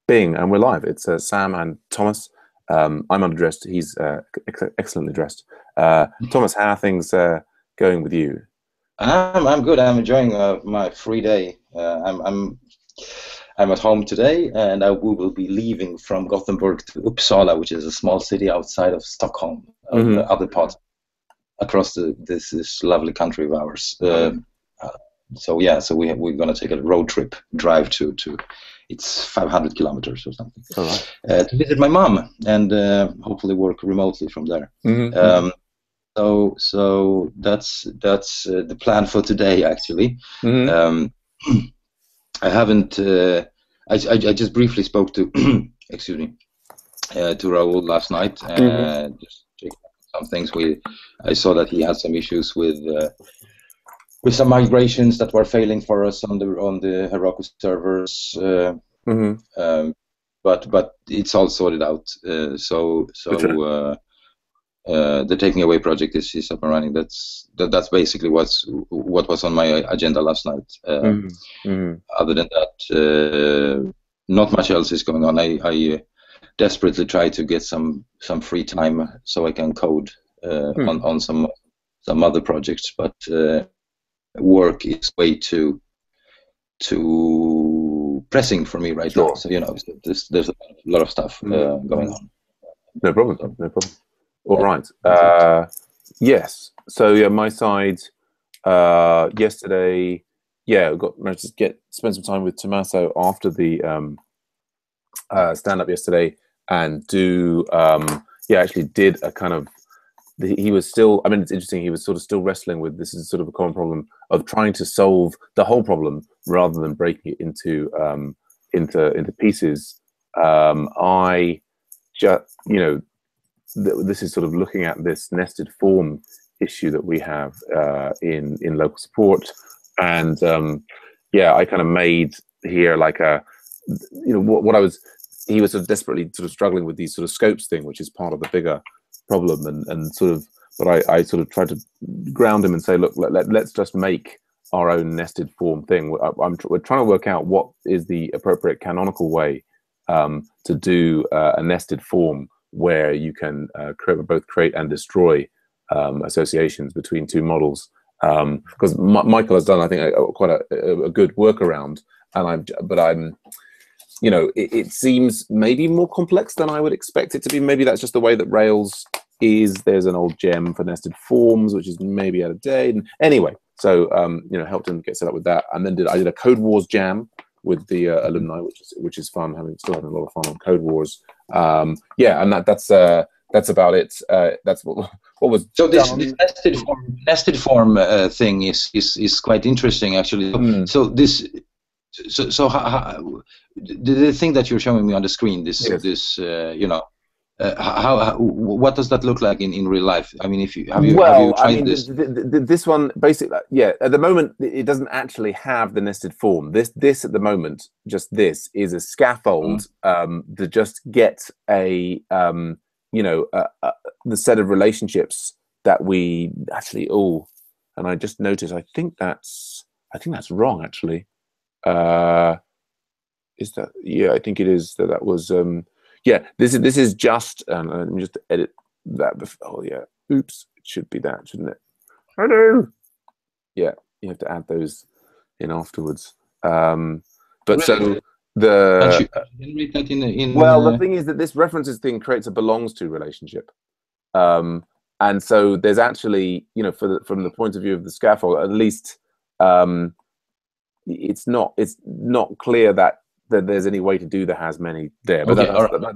Bing, and we're live. It's Sam and Thomas. I'm underdressed. He's excellently dressed. Thomas, how are things going with you? I'm good. I'm enjoying my free day. I'm at home today, and we will be leaving from Gothenburg to Uppsala, which is a small city outside of Stockholm, the other part across this lovely country of ours. So we're gonna take a road trip, drive to it's 500 kilometers or something, to visit my mom, and hopefully work remotely from there. So that's the plan for today, actually. I haven't. I just briefly spoke to excuse me, to Raoul last night, just checking some things. I saw that he had some issues with some migrations that were failing for us on the Heroku servers. But it's all sorted out. The taking away project is up and running. That's basically what was on my agenda last night. Other than that, not much else is going on. I desperately try to get some free time so I can code on some other projects, but work is way too pressing for me right now. So there's a lot of stuff going on. No problem. No problem. All right. Yes. So yeah, my side. Yesterday, managed to spend some time with Tommaso after the stand up yesterday, and actually did a kind of. He was still. I mean, it's interesting. He was sort of still wrestling with this. Is sort of a common problem of trying to solve the whole problem rather than breaking it into pieces. I just this is sort of looking at this nested form issue that we have in LocalSupport, and I kind of made here like a what I was. He was sort of desperately sort of struggling with these sort of scopes thing, which is part of the bigger problem, and sort of. But I sort of tried to ground him and say, look, let's just make our own nested form thing. We're trying to work out what is the appropriate canonical way to do a nested form where you can both create and destroy associations between two models. Because Michael has done, I think, quite a good workaround, and it seems maybe more complex than I would expect it to be. Maybe that's just the way that Rails is. There's an old gem for nested forms, which is maybe out of date. And anyway, so helped him get set up with that, and then I did a Code Wars jam with the alumni, which is fun. Still having a lot of fun on Code Wars. And that's about it. That's what was. So this nested form thing is quite interesting, actually. So this. So how, the thing that you're showing me on the screen, what does that look like in real life? I mean, have you tried this? This one basically, at the moment it doesn't actually have the nested form. This at the moment, just this is a scaffold to just get the set of relationships that we actually and I just noticed I think that's wrong actually. Is that? Yeah, I think it is. That was. This is just. Let me just edit that. Oops. It should be that, shouldn't it? Hello. Yeah, you have to add those in afterwards. But so the. Generate that in the thing is that this references thing creates a belongs to relationship, and so there's actually from the point of view of the scaffold at least. It's not clear that there's any way to do the has many there, but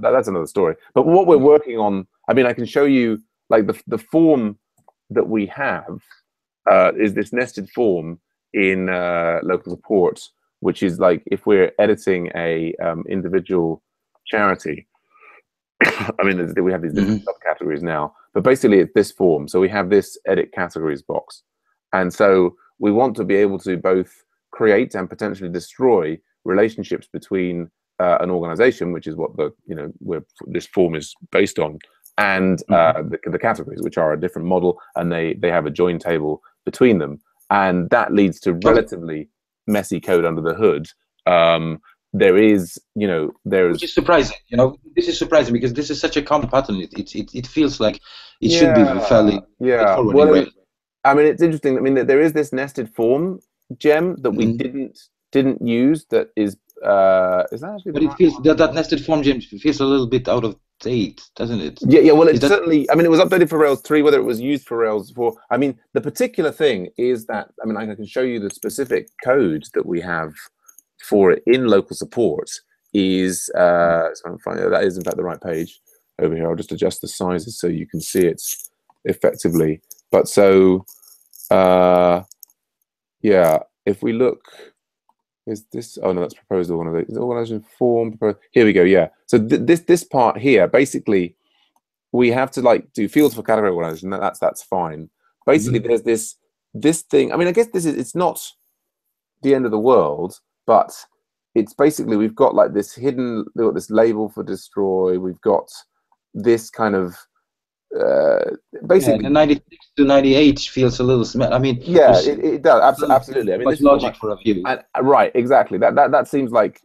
that's another story. But what we're working on, I mean, I can show you like the form that we have is this nested form in LocalSupport, which is like if we're editing a individual charity. I mean, we have these different subcategories now, but basically it's this form. So we have this edit categories box, and so we want to be able to both create and potentially destroy relationships between an organization, which is what where this form is based on, and the categories, which are a different model, and they have a join table between them, and that leads to relatively messy code under the hood, there is, you know, Which is surprising. You know, this is surprising because this is such a common pattern. It feels like it should be fairly straightforward in Rails. I mean, it's interesting. I mean, there is this nested form gem that we didn't use. That is that actually? But it feels that nested form gem feels a little bit out of date, doesn't it? Yeah. Well, it's certainly. I mean, it was updated for Rails 3. Whether it was used for Rails 4, I mean, the particular thing is that, I mean, I can show you the specific code that we have for it in local support. Is so I'm finding that is in fact the right page over here. I'll just adjust the sizes so you can see it effectively. But so yeah, if we look, is this, oh no, that's proposal, one of these organization form, here we go. Yeah, so this part here, basically we have to like do fields for category organization. That's fine. Basically there's this thing. I mean, I guess it's not the end of the world, but it's basically, we've got like this hidden, this label for destroy. We've got this kind of basically, the 96 to 98 feels a little. I mean, yeah, it does absolutely. I mean, much logic for a view. Right, exactly. That seems like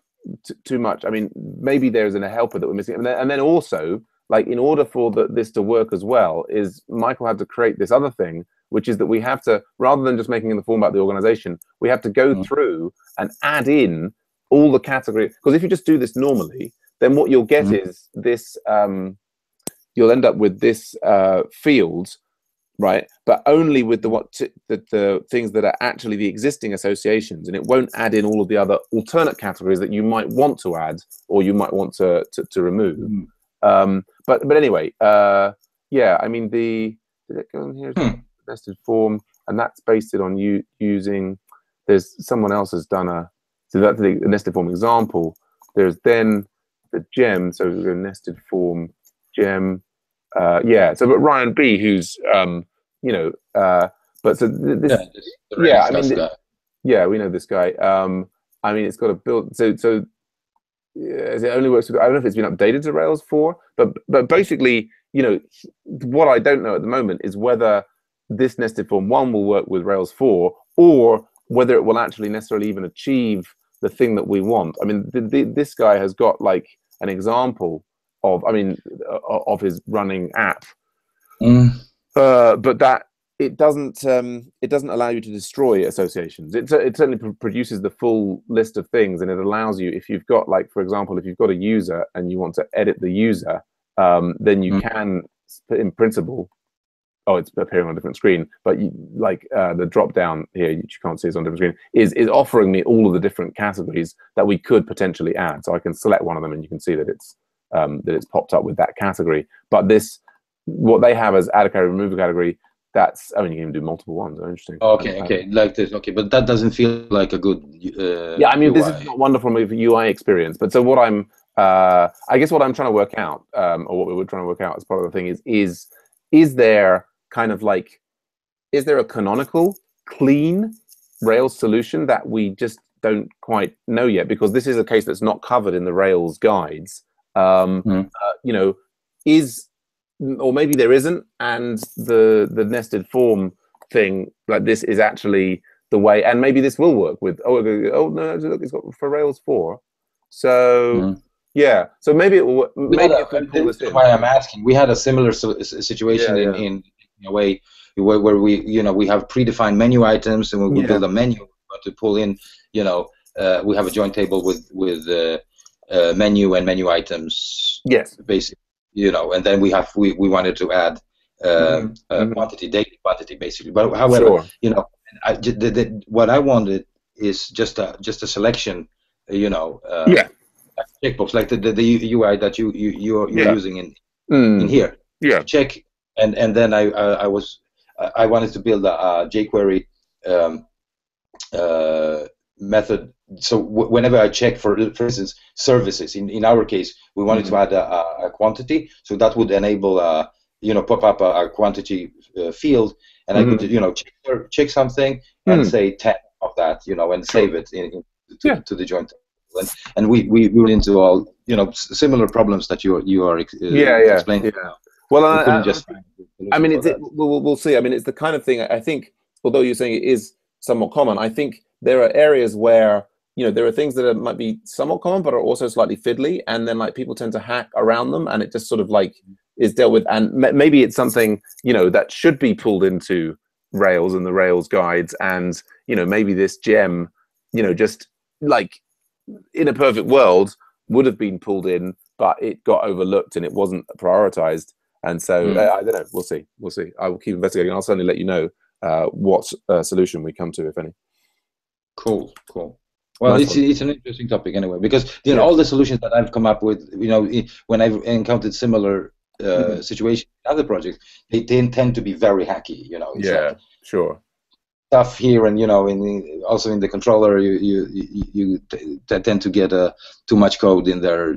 too much. I mean, maybe there's a helper that we're missing, and then also, like, in order for this to work as well, is Michael had to create this other thing, which is that we have to, rather than just making the form about the organization, we have to go through and add in all the categories. Because if you just do this normally, then what you'll get is this. You'll end up with this field, right? But only with the things that are actually the existing associations, and it won't add in all of the other alternate categories that you might want to add or you might want to remove. But anyway, yeah. I mean, did it go in here? Nested form, and that's based it on you using. There's someone else has done so that's the nested form example. There's then the gem. So we go nested form gem. Yeah, so but Ryan B, who's you know, but so this, yeah, I mean, yeah, we know this guy. I mean, it's got a build. So it only works with, I don't know if it's been updated to Rails 4, but basically, you know, what I don't know at the moment is whether this nested form 1 will work with Rails 4, or whether it will actually necessarily even achieve the thing that we want. I mean, this guy has got like an example of, I mean, of his running app, but that it doesn't allow you to destroy associations. It certainly produces the full list of things, and it allows you, if you've got, like, for example, if you've got a user and you want to edit the user, then you can, in principle. Oh, it's appearing on a different screen, but the drop down here, which you can't see, is on a different screen, is offering me all of the different categories that we could potentially add. So I can select one of them, and you can see that it's popped up with that category. But what they have as add a category, remove a category, that's, I mean, you can do multiple ones. Interesting. Okay, like this. Okay, but that doesn't feel like a good. Yeah, I mean, UI. This is not wonderful UI experience. But so what I guess what I'm trying to work out, or what we were trying to work out as part of the thing is there kind of like, is there a canonical, clean Rails solution that we just don't quite know yet? Because this is a case that's not covered in the Rails guides. You know, or maybe there isn't, and the nested form thing like this is actually the way, and maybe this will work with. Oh no, look, it's got for Rails 4. So yeah, so maybe it will. Maybe this is why I'm asking. We had a similar situation in a way where we, you know, we have predefined menu items, and we build a menu to pull in. You know, we have a joint table with menu and menu items. Yes, basically. You know, and then we wanted to add quantity, daily quantity, basically. But however, you know, what I wanted is just a selection. You know, checkbox like the UI that you're using in here. Yeah. Check, and then I wanted to build a jQuery method. So whenever I check for instance, services, in our case, we wanted to add a quantity, so that would enable you know, pop up a quantity field, and I could, you know, check something and say 10 of that, you know, and save it to the joint. And we run into all, you know, similar problems that you are explaining. Yeah. Well, I mean, we'll see. I mean, it's the kind of thing, I think, although you're saying it is somewhat common, I think there are areas where there are things that might be somewhat common, but are also slightly fiddly, and then like people tend to hack around them, and it just sort of like is dealt with. And maybe it's something that should be pulled into Rails and the Rails guides, and maybe this gem, just like in a perfect world would have been pulled in, but it got overlooked and it wasn't prioritized. And so I don't know. We'll see. I will keep investigating. I'll certainly let you know what solution we come to, if any. Cool. Well, nice it's an interesting topic anyway, because all the solutions that I've come up with, when I've encountered similar situations in other projects, they tend to be very hacky. It's like sure. Stuff here, and also in the controller, you tend to get too much code in there.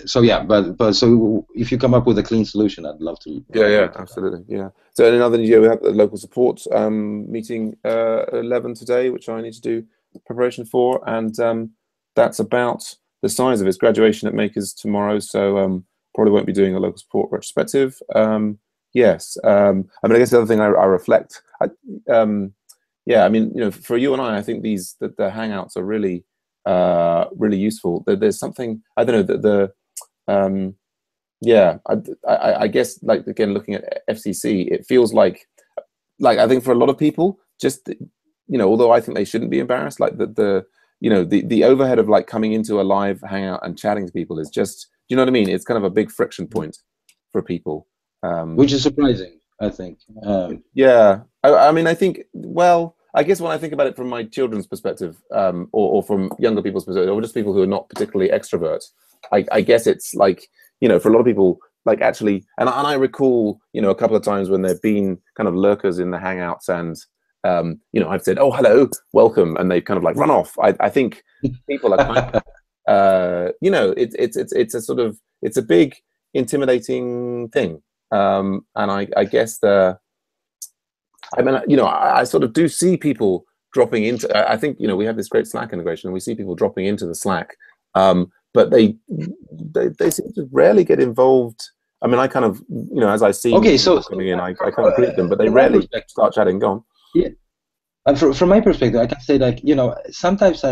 So yeah, but so if you come up with a clean solution, I'd love to. Absolutely, yeah. So in another news, we have the local support meeting 11 today, which I need to do preparation for, and that's about the size of its graduation at Makers tomorrow. So probably won't be doing a local support retrospective. Yes, I mean, I guess the other thing I reflect, I mean, for you and I think the Hangouts are really really useful. There's something, I don't know, I guess, like, again, looking at FCC, it feels like I think for a lot of people, just although I think they shouldn't be embarrassed, like the overhead of like coming into a live Hangout and chatting to people is just, do you know what I mean? It's kind of a big friction point for people, which is surprising, I think. I mean, I think, well, I guess when I think about it from my children's perspective, or from younger people's perspective, or just people who are not particularly extrovert, I guess it's like, for a lot of people, like, actually, and I recall, a couple of times when there've been kind of lurkers in the Hangouts, and I've said, "Oh, hello, welcome," and they've kind of like run off. I think people are kind of, it's a sort of, it's a big intimidating thing, and I guess I mean, I sort of do see people dropping into. I think we have this great Slack integration, and we see people dropping into the Slack, but they seem to rarely get involved. I mean, I kind of, as I see people coming in, I kind of greet them, but they rarely start chatting. Go on. Yeah, and from my perspective, I can say, like, sometimes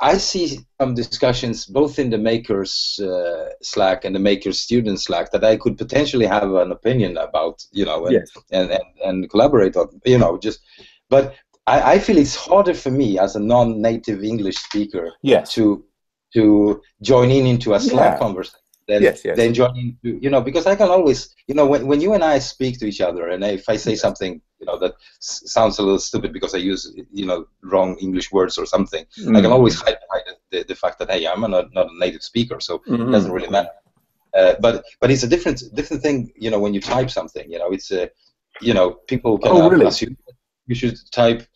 I see some discussions both in the Makers Slack and the Makers student Slack that I could potentially have an opinion about, and collaborate on, but I feel it's harder for me as a non-native English speaker to join into a Slack conversation than join into, because I can always, when you and I speak to each other, and if I say something, that sounds a little stupid because I use, wrong English words or something, I can always hide the fact that, hey, I'm not a native speaker, so it doesn't really matter. But it's a different thing, when you type something, it's people can assume you should type.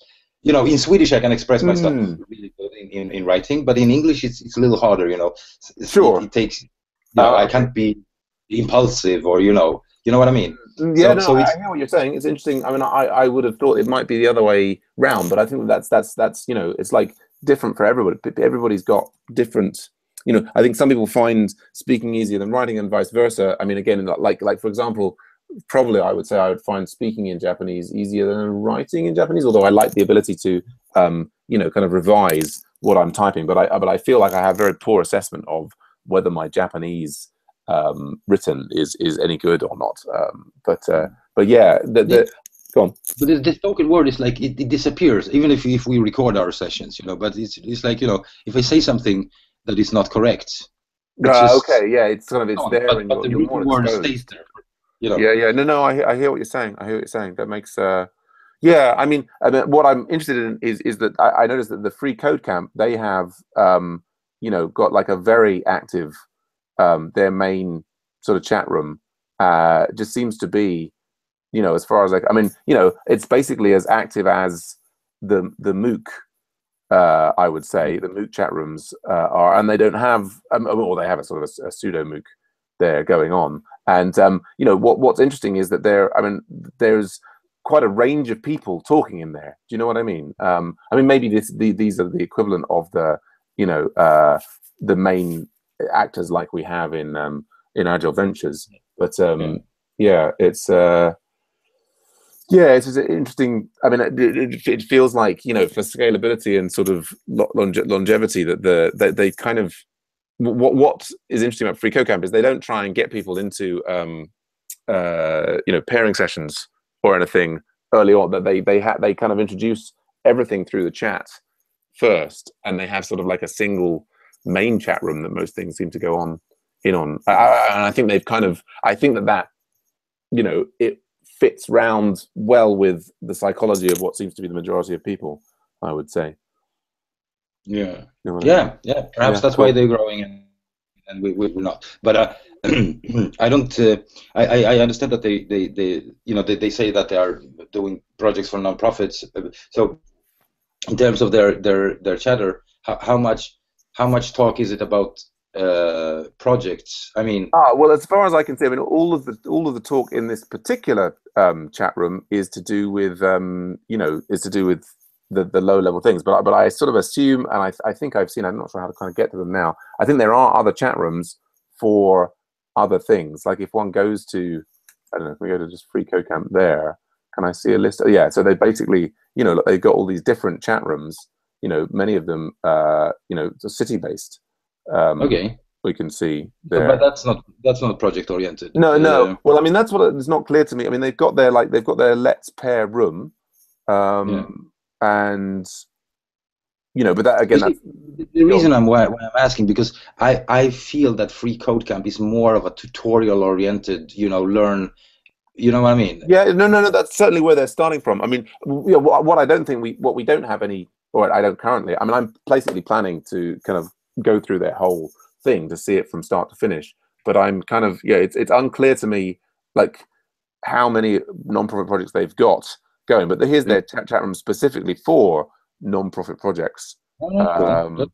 In Swedish I can express myself really good in writing, but in English it's a little harder. It takes. I can't be impulsive, or you know what I mean. I hear what you're saying. It's interesting. I mean, I would have thought it might be the other way round, but I think that's it's like different for everybody. Everybody's got different. I think some people find speaking easier than writing, and vice versa. I mean, again, like for example, probably I would say I would find speaking in Japanese easier than writing in Japanese. Although I like the ability to kind of revise what I'm typing, but I feel like I have very poor assessment of whether my Japanese written is any good or not. But yeah, go on. But the spoken word is like it disappears even if we record our sessions, But it's like if I say something that is not correct. Okay, yeah, it's kind of there, but and the written word stays there. Yeah. No, I hear what you're saying. That makes. I mean, what I'm interested in is that I noticed that the Free Code Camp, they have got like a very active. Their main sort of chat room just seems to be, as far as it's basically as active as the MOOC. I would say the MOOC chat rooms are, and they don't have, or they have a sort of a pseudo MOOC there going on. And what's interesting is that there's quite a range of people talking in there. Do you know what I mean? Maybe these are the equivalent of the the main actors like we have in Agile Ventures, but it's Yeah, it's interesting. I mean, it feels like, you know, for scalability and sort of longevity, that they kind of what is interesting about Free Code Camp is they don't try and get people into you know, pairing sessions or anything early on. That they kind of introduce everything through the chat first, and they have sort of like a single main chat room that most things seem to go on in on. And I think they've kind of, I think that you know, it fits round well with the psychology of what seems to be the majority of people, I would say. Yeah, You know what I mean? yeah, yeah. Perhaps Yeah, that's why cool. they're growing, and we're not. But I don't. I understand that they you know they say that they are doing projects for nonprofits. So in terms of their chatter, how much talk is it about projects? I mean, Well, as far as I can see, I mean, all of the talk in this particular chat room is to do with you know, is to do with the low level things. But I sort of assume, and I think I've seen. I'm not sure how to kind of get to them now. I think there are other chat rooms for other things. Like if one goes to, I don't know, if we go to just Free Code Camp there, can I see a list? Oh, yeah. So they basically, you know, they've got all these different chat rooms. You know, many of them, you know, city based. okay, We can see but there. that's not project oriented. No, no. Well, I mean, that's what it's not clear to me. I mean, they've got their let's pair room, Yeah. and you know, but that You again, see, that's the go on. reason why I'm asking, because I feel that Free Code Camp is more of a tutorial oriented, you know, learn, you know what I mean? Yeah, no, no, no. That's certainly where they're starting from. I mean, you know, what I don't think what we don't have any, or I don't currently. I mean, I'm basically planning to kind of go through their whole thing to see it from start to finish. But I'm kind of, yeah, it's unclear to me, like, how many non-profit projects they've got going. But here's Yeah. their chat room specifically for non-profit projects. Oh, that's cool. Um,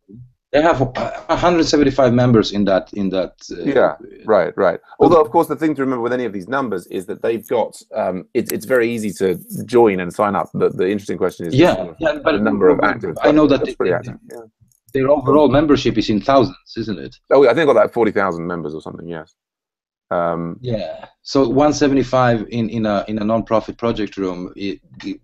They have 175 members in that yeah, right, right. Although, of course, the thing to remember with any of these numbers is that they've got. It's very easy to join and sign up. The interesting question is the yeah, sort of yeah, the but number of active. I But know that that's pretty active. Yeah. their overall membership is in thousands, isn't it? Oh, I think I've got like 40,000 members or something. Yes. Yeah. So 175 in a non-profit project room,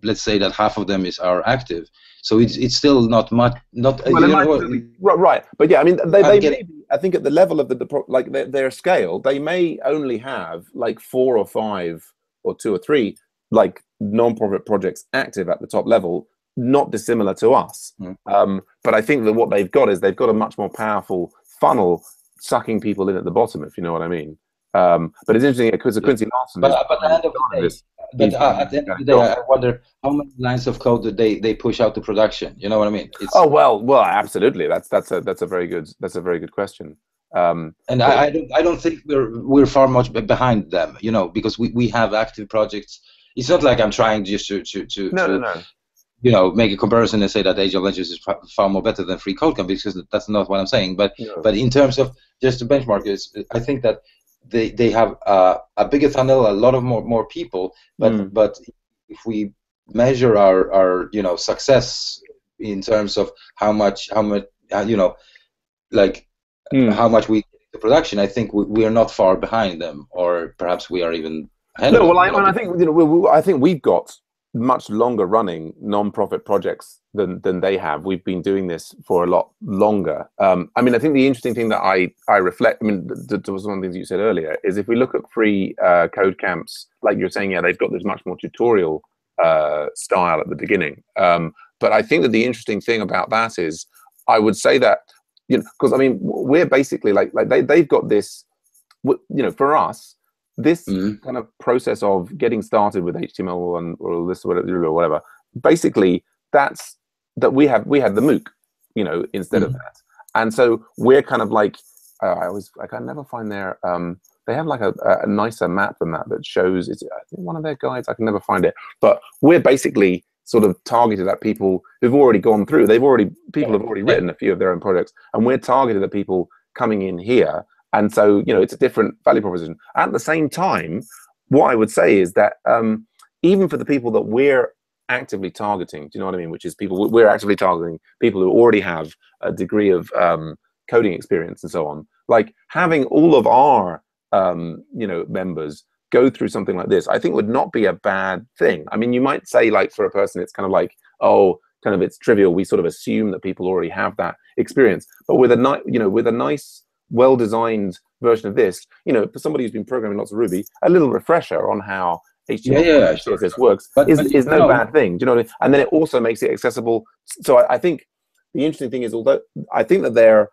let's say that half of them are active. So it's still not much. Not Well, it you know might what? still be right, but yeah, I mean, I'm they getting may be. I think at the level of like their scale, they may only have like 4 or 5 or 2 or 3 like non-profit projects active at the top level, not dissimilar to us. But I think that what they've got is they've got a much more powerful funnel sucking people in at the bottom, if you know what I mean. But it's interesting because yeah. Quincy Larson, But who's at the end of the started day, this, he's at the end of the day, I wonder how many lines of code that they push out to production. You know what I mean? Oh well, absolutely. That's a very good question. And But I don't think we're far much behind them. You know, because we have active projects. It's not like I'm trying just no. you know, make a comparison and say that Age of Legends is far more better than Free Code Camp, because that's not what I'm saying. But No. in terms of just to benchmark is, I think that they have a bigger funnel, a lot of more people. But if we measure our you know success in terms of how much you know, like how much we get into production, I think we are not far behind them, or perhaps we are even ahead of No, well, them. You know, I think, you know, I think we've got much longer running non-profit projects than they have. We've been doing this for a lot longer. I mean, I think the interesting thing that I reflect, I mean, there was one of the things you said earlier, is if we look at Free Code Camps, like you're saying, yeah, they've got this much more tutorial style at the beginning. But I think that the interesting thing about that is, I would say that, you know, because I mean, we're basically like they've got this, you know, for us, this kind of process of getting started with HTML or this or whatever, basically that's that we had the MOOC, you know, instead of that, and so we're kind of like I can never find their they have like a nicer map than that shows it's I think one of their guides. I can never find it, but we're basically sort of targeted at people who've already gone through. People have already written a few of their own projects, and we're targeted at people coming in here. And so, you know, it's a different value proposition. At the same time, what I would say is that even for the people that we're actively targeting, do you know what I mean? Which is people, we're actively targeting people who already have a degree of coding experience and so on. Like having all of our, you know, members go through something like this, I think would not be a bad thing. I mean, you might say, like, for a person, it's kind of like, oh, kind of it's trivial. We sort of assume that people already have that experience. But with a nice, well-designed version of this, for somebody who's been programming lots of Ruby, a little refresher on how HTML and CSS works is no bad thing. Do you know what I mean? And then it also makes it accessible. So I think the interesting thing is, although I think that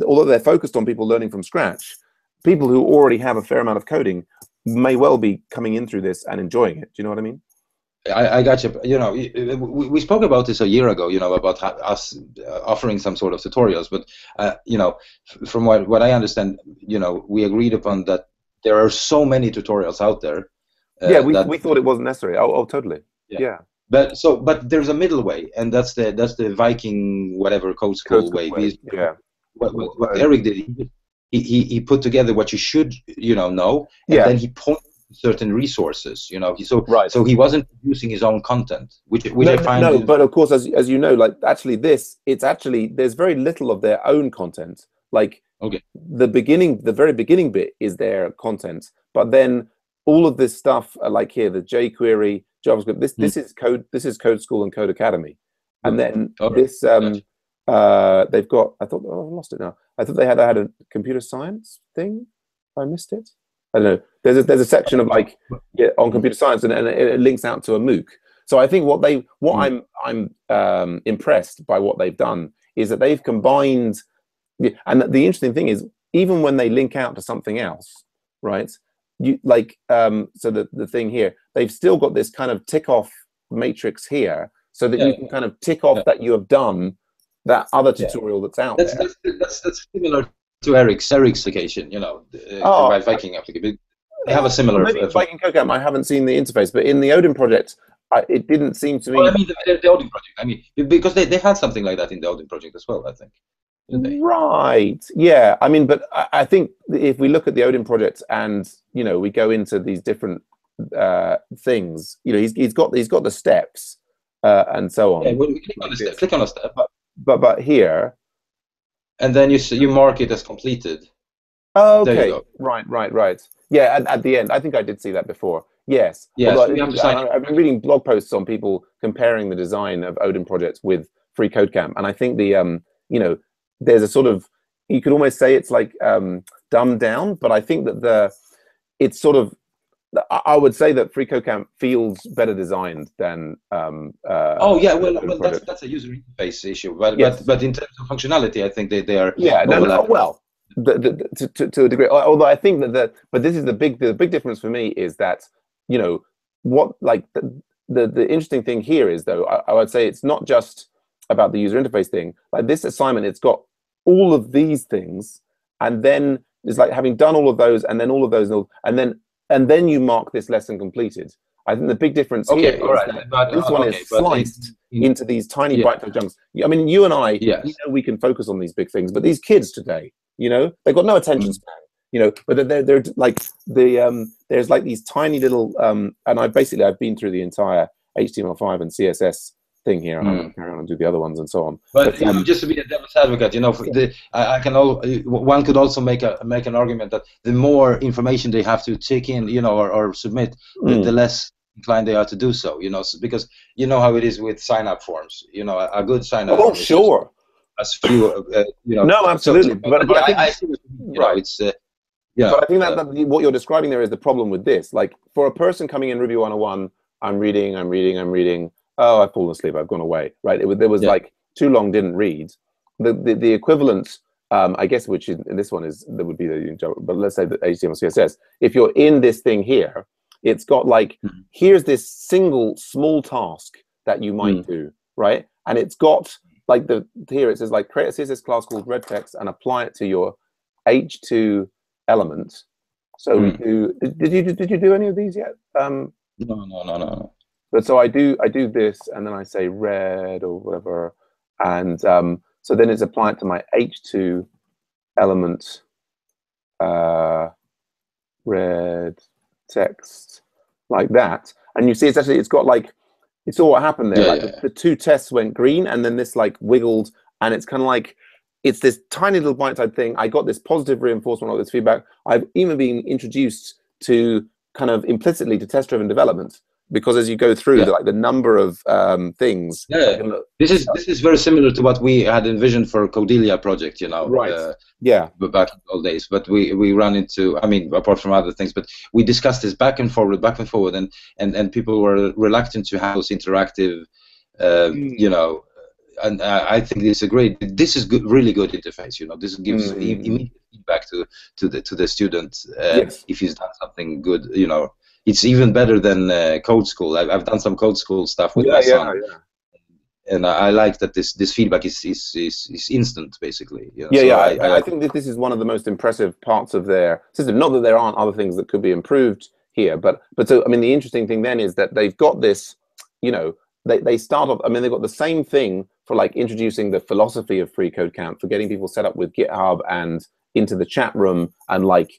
although they're focused on people learning from scratch, people who already have a fair amount of coding may well be coming in through this and enjoying it. Do you know what I mean? I got you. We spoke about this a year ago, about us offering some sort of tutorials, but, from what I understand, we agreed upon that there are so many tutorials out there. We thought it wasn't necessary. Oh, totally. Yeah. But there's a middle way, and that's the Viking whatever code school way. What Eric did, he put together what you should know, and then he pointed to certain resources. So he wasn't using his own content, which I find but of course, as you know, like actually there's very little of their own content. Like the very beginning bit is their content, but then all of this stuff, like here, the jQuery, JavaScript, this is Code School and Code Academy, and then this they've got. I thought, I've lost it now. I thought they had a computer science thing. I missed it. I don't know. There's a section of like on computer science, and it links out to a MOOC. So I think I'm impressed by what they've done is that they've combined. And the interesting thing is, even when they link out to something else, right? So the thing here, they've still got this kind of tick off matrix here, so that you can kind of tick off that you have done that other tutorial that's out there. That's similar to Eric's application, Viking application. They have a similar. Maybe Viking CodeCamp, I haven't seen the interface, but in the Odin project, it didn't seem to me. Well, I mean, the Odin project. I mean, because they had something like that in the Odin project as well, I think. Right. Yeah. I mean, but I think if we look at the Odin project and we go into these different things, he's got the steps and so on. Yeah, well, click on a step. But here, and then you mark it as completed. Oh, okay. Right. Yeah. At the end, I think I did see that before. Yes. Yes. I've been reading blog posts on people comparing the design of Odin projects with Free Code Camp, and I think the there's a sort of, you could almost say it's like dumbed down, but I think that it's sort of, I would say that Free Code Camp feels better designed than that's a user interface issue, but in terms of functionality, I think they are to a degree. Although I think but this is the big difference for me is that what like the interesting thing here is, though, I would say it's not just about the user interface thing. Like this assignment, it's got all of these things, and then it's like having done all of those, and then all of those, and then you mark this lesson completed. I think the big difference here is that this one is sliced into these tiny bite-sized chunks. I mean, you and I, we can focus on these big things, but these kids today, they've got no attention span. But they're like there's like these tiny little, and I've been through the entire HTML5 and CSS thing here, and I'm going to carry on and do the other ones and so on. But just to be a devil's advocate, one could also make an argument that the more information they have to take in, or submit, the less inclined they are to do so. Because how it is with sign-up forms. A good sign-up. Oh, sure. As few, No, absolutely. But I see. It's. But I think that what you're describing there is the problem with this. Like for a person coming in Ruby 101, I'm reading. Oh, I've fallen asleep. I've gone away. Right. There was like too long, didn't read. The equivalent, I guess, which in this one there would be but let's say that HTML CSS. If you're in this thing here, it's got like here's this single small task that you might do, right? And it's got like here it says like create a CSS class called redText and apply it to your H2 element. So we do. Did you do any of these yet? No. But so I do this, and then I say red or whatever, and so then it's applied to my H2 element, red text like that, and you see it's got like it's all what happened there. The two tests went green, and then this like wiggled, and it's kind of like it's this tiny little bite-sized thing. I got this positive reinforcement of this feedback. I've even been introduced to kind of implicitly to test-driven development, because as you go through the number of things. This is very similar to what we had envisioned for Cordelia project, Right. Back in the old days. But we run into, I mean, apart from other things, but we discussed this back and forward, and people were reluctant to have those interactive, and I think this is good, really good interface. This gives immediate feedback to the student if he's done something good. It's even better than code school. I've done some code school stuff with my son, and I like that this feedback is instant, basically. I think that this is one of the most impressive parts of their system. Not that there aren't other things that could be improved here, but so I mean, the interesting thing then is that they've got this, they start off. I mean, they've got the same thing for like introducing the philosophy of free code camp, for getting people set up with GitHub and into the chat room, and like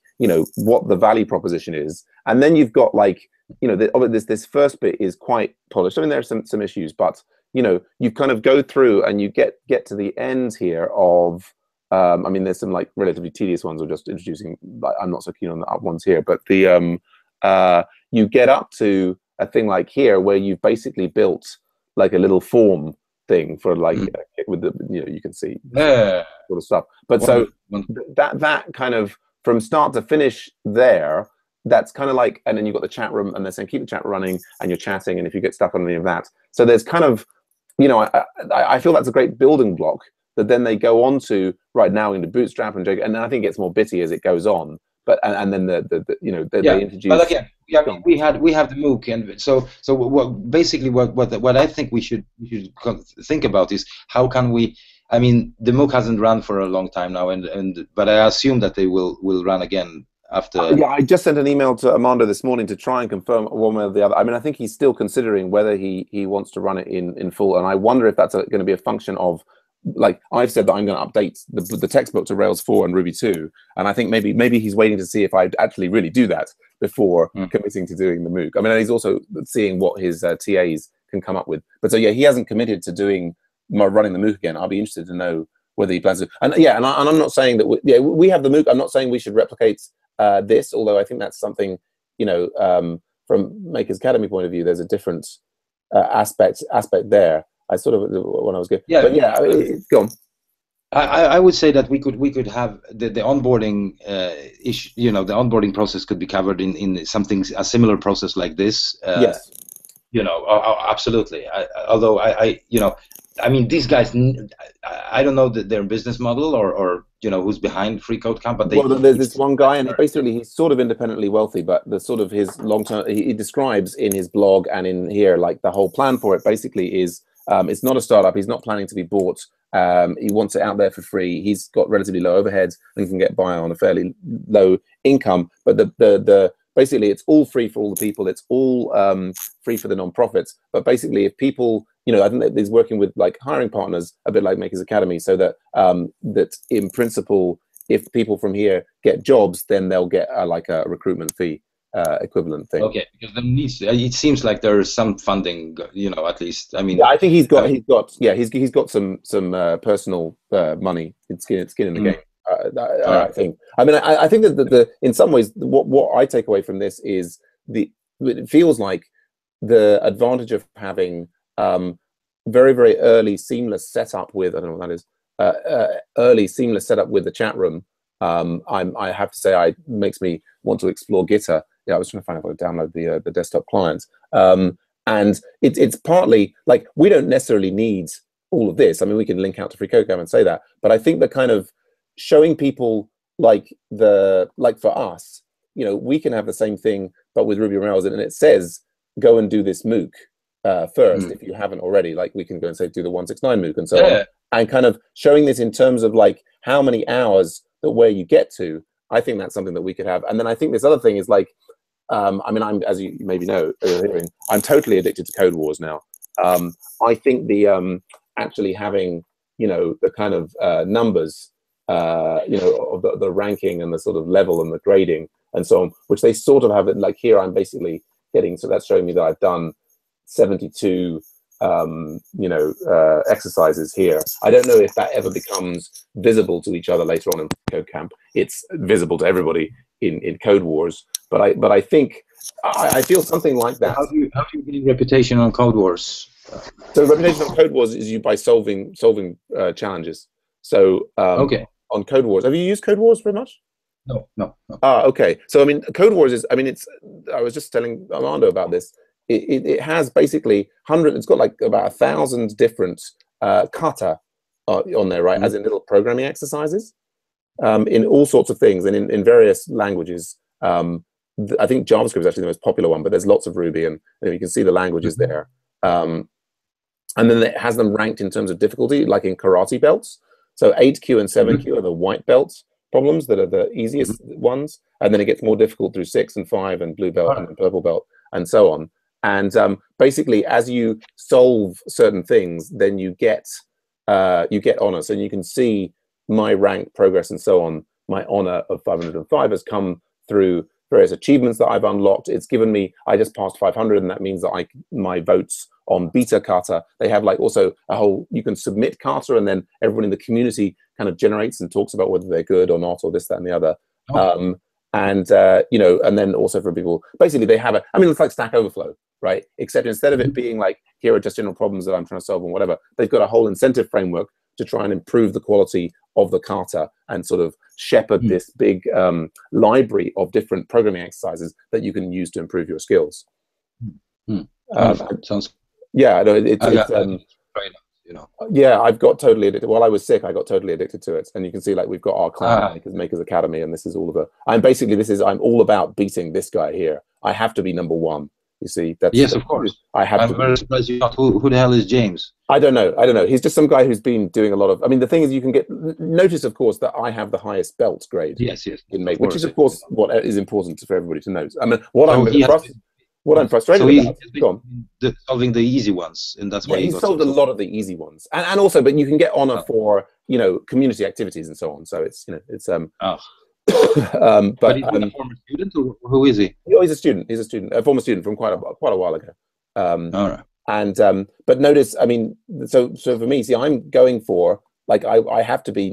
what the value proposition is. And then you've got like this first bit is quite polished. I mean, there are some issues, but you kind of go through and you get to the end here of I mean, there's some like relatively tedious ones, or just introducing, like, I'm not so keen on the up ones here, but the you get up to a thing like here where you've basically built like a little form thing for like with the you can see sort of stuff. But that kind of from start to finish there, that's kind of like, and then you've got the chat room, and they're saying keep the chat running, and you're chatting, and if you get stuck on any of that, so there's kind of I feel that's a great building block that then they go on to right now into Bootstrap and then I think it gets more bitty as it goes on. But and then they introduce. But again, we have the MOOC, and so basically what I think we should think about is how can we. I mean, the MOOC hasn't run for a long time now, but I assume that they will run again after. I just sent an email to Armando this morning to try and confirm one way or the other. I mean, I think he's still considering whether he wants to run it in full, and I wonder if that's going to be a function of, like I've said that I'm going to update the textbook to Rails 4 and Ruby 2, and I think maybe he's waiting to see if I actually really do that before committing to doing the MOOC. I mean, he's also seeing what his TAs can come up with. But so he hasn't committed to running the MOOC again. I'll be interested to know whether he plans to. And I'm not saying that we have the MOOC. I'm not saying we should replicate this, although I think that's something from Makers Academy point of view, there's a different aspect there. I sort of when I was good. But go on. I would say that we could have the onboarding issue. The onboarding process could be covered in something, a similar process like this. Yes. Absolutely. Although I mean, these guys, I don't know their business model or who's behind Free Code Camp, but there's this one guy, and he's sort of independently wealthy, but the sort of his long-term, he describes in his blog and in here, like the whole plan for it basically is, it's not a startup. He's not planning to be bought. He wants it out there for free. He's got relatively low overheads and can get by on a fairly low income. But the basically, it's all free for all the people. It's all free for the non-profits. But basically, if people, I think that he's working with like hiring partners, a bit like Makers Academy, so that that in principle, if people from here get jobs, then they'll get like a recruitment fee equivalent thing. Okay, because there needs. It seems like there is some funding, at least. I mean, yeah, I think he's got some personal money, skin in the game. I think. I mean, I think that in some ways, what I take away from this is it feels like the advantage of having very, very early seamless setup with, I don't know what that is, early seamless setup with the chat room. I have to say, it makes me want to explore Gitter. I was trying to find out how to download the desktop client. And it's partly like we don't necessarily need all of this. I mean, we can link out to Free Code Camp and say that, but I think the kind of showing people like for us, we can have the same thing, but with Ruby on Rails, and it says go and do this MOOC first if you haven't already. Like we can go and say do the 169 MOOC and so on, and kind of showing this in terms of like how many hours that where you get to. I think that's something that we could have. And then I think this other thing is like, I mean, I'm, as you maybe know, I'm totally addicted to Code Wars now. I think the actually having the kind of numbers of the ranking and the sort of level and the grading and so on, which they sort of have it like here. I'm basically getting, so that's showing me that I've done 72 exercises here. I don't know if that ever becomes visible to each other later on in Code Camp. It's visible to everybody in Code Wars. but I think I feel something like that. How do you gain reputation on Code Wars? So reputation on Code Wars is you by solving challenges. So Okay. On Code Wars, have you used Code Wars very much? No. Ah, okay. So I mean, Code Wars is. I mean, it's. I was just telling Armando about this. It has basically 100. It's got like about 1,000 different kata on there, right? As in little programming exercises, in all sorts of things and in various languages. I think JavaScript is actually the most popular one, but there's lots of Ruby, and you can see the languages there. And then it has them ranked in terms of difficulty, like in karate belts. So 8Q and 7Q are the white belts problems that are the easiest ones, and then it gets more difficult through 6 and 5 and blue belt and then purple belt and so on. And basically, as you solve certain things, then you get honors, and you can see my rank progress and so on. My honor of 505 has come through various achievements that I've unlocked. It's given me, I just passed 500, and that means that my votes on beta kata, they have like also a whole, you can submit kata, and then everyone in the community kind of generates and talks about whether they're good or not, or this, that, and the other. You know, and then also for people, basically they have I mean, it's like Stack Overflow, right? Except instead of it being like, here are just general problems that I'm trying to solve and whatever, they've got a whole incentive framework to try and improve the quality of the kata and sort of shepherd this big library of different programming exercises that you can use to improve your skills. Sounds. Yeah, no, you know. Yeah, I've got totally addicted. While I was sick, I got totally addicted to it. And you can see, like, we've got our client Makers Academy, and this is all of it. I'm all about beating this guy here. I have to be number one. You see, yes, of course. I'm very surprised you're not. Who the hell is James? I don't know. He's just some guy who's been doing a lot of. I mean, the thing is, you can notice, of course, that I have the highest belt grade. Yes. In Make, which is, of course, what is important for everybody to know. I mean, what I'm frustrated about. Solving the easy ones, and that's why he solved a lot of the easy ones, and also, but you can get honor for community activities and so on. So it's but he's a former student, or who is he? Oh, he's a student. He's a former student from quite a while ago. All right. And but notice, I mean, so for me, see, I'm going for, like, I have to be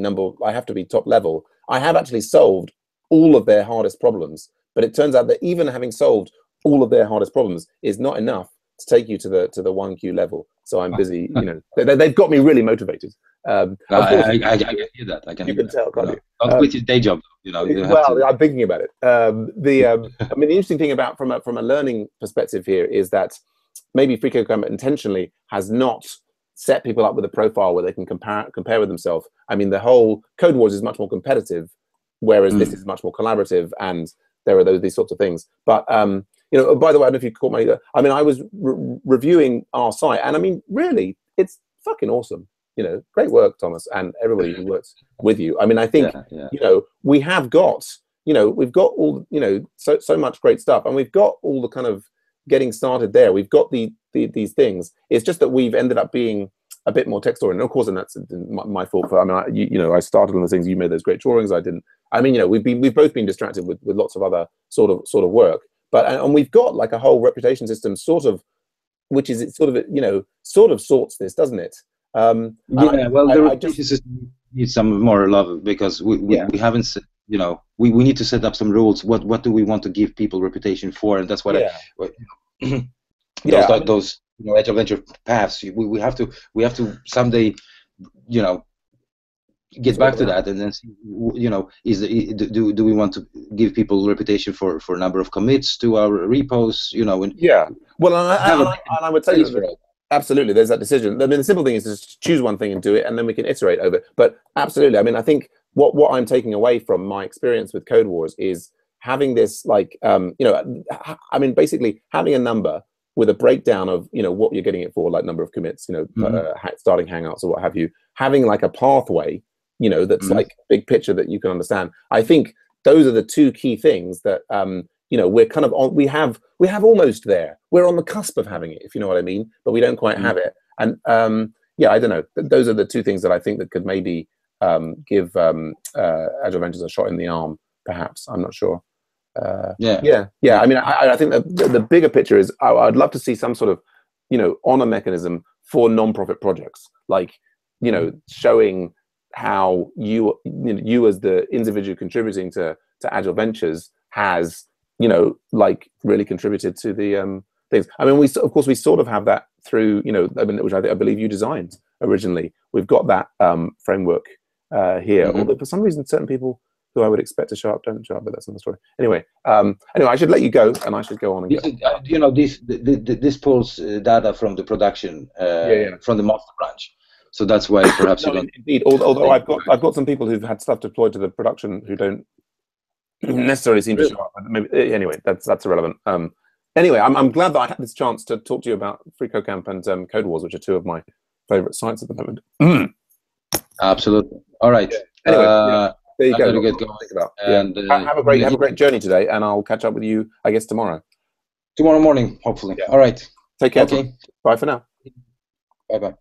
top level. I have actually solved all of their hardest problems, but it turns out that even having solved all of their hardest problems is not enough to take you to the 1Q level. So I'm busy, they've got me really motivated. I can hear that. You can tell, can't you? Not quit your day job, Well, I'm thinking about it. I mean, the interesting thing about from a learning perspective here is that maybe FreeCodeCamp intentionally has not set people up with a profile where they can compare with themselves. I mean, the whole Code Wars is much more competitive, whereas this is much more collaborative, and there are these sorts of things. But by the way, I don't know if you caught my. I mean, I was reviewing our site, and I mean, really, it's fucking awesome. Great work, Thomas, and everybody who works with you. I mean, I think we have got, we've got all, so much great stuff, and we've got all the kind of getting started there. We've got these things. It's just that we've ended up being a bit more text oriented. Of course, and that's my fault. I mean, I started on the things. You made those great drawings. I didn't. I mean, we've both been distracted with lots of other sort of work. But and we've got like a whole reputation system, which is sort of sorts this, doesn't it? The reputation system needs some more love, because we haven't, we need to set up some rules. What do we want to give people reputation for? And that's what those edge of venture paths. We have to someday, get back to that, and then see, do we want to give people reputation for a number of commits to our repos? Well, I would say that, absolutely, there's that decision. I mean, the simple thing is just choose one thing and do it, and then we can iterate over it. But absolutely, I mean, I think what I'm taking away from my experience with Code Wars is having this, like, I mean, basically having a number with a breakdown of what you're getting it for, like number of commits, starting Hangouts or what have you, having like a pathway, that's like big picture that you can understand. I think those are the two key things that we're kind of on. We have almost there. We're on the cusp of having it, if you know what I mean, but we don't quite have it. And I don't know. Those are the two things that I think that could maybe give Agile Ventures a shot in the arm, perhaps. I'm not sure. I mean, I think the bigger picture is I'd love to see some sort of honor mechanism for non-profit projects, like showing how you as the individual contributing to Agile Ventures has you know, like really contributed to the things. I mean, of course we sort of have that through, you know, I mean, which I believe you designed originally. We've got that framework here, although for some reason certain people who I would expect to show up don't show up, but that's another story. Anyway, I should let you go, and I should go on and get. You know, this pulls data from the production, from the master branch. So that's why perhaps you don't. Indeed, although I've got some people who've had stuff deployed to the production who don't necessarily seem to show up. Maybe, anyway, that's irrelevant. Anyway, I'm glad that I had this chance to talk to you about FreeCodeCamp and Code Wars, which are two of my favorite sites at the moment. Absolutely. All right. Anyway, there you go. Get going. And have a great journey today, and I'll catch up with you, I guess, tomorrow. Tomorrow morning, hopefully. Yeah. All right. Take care. Okay. Bye for now. Bye-bye.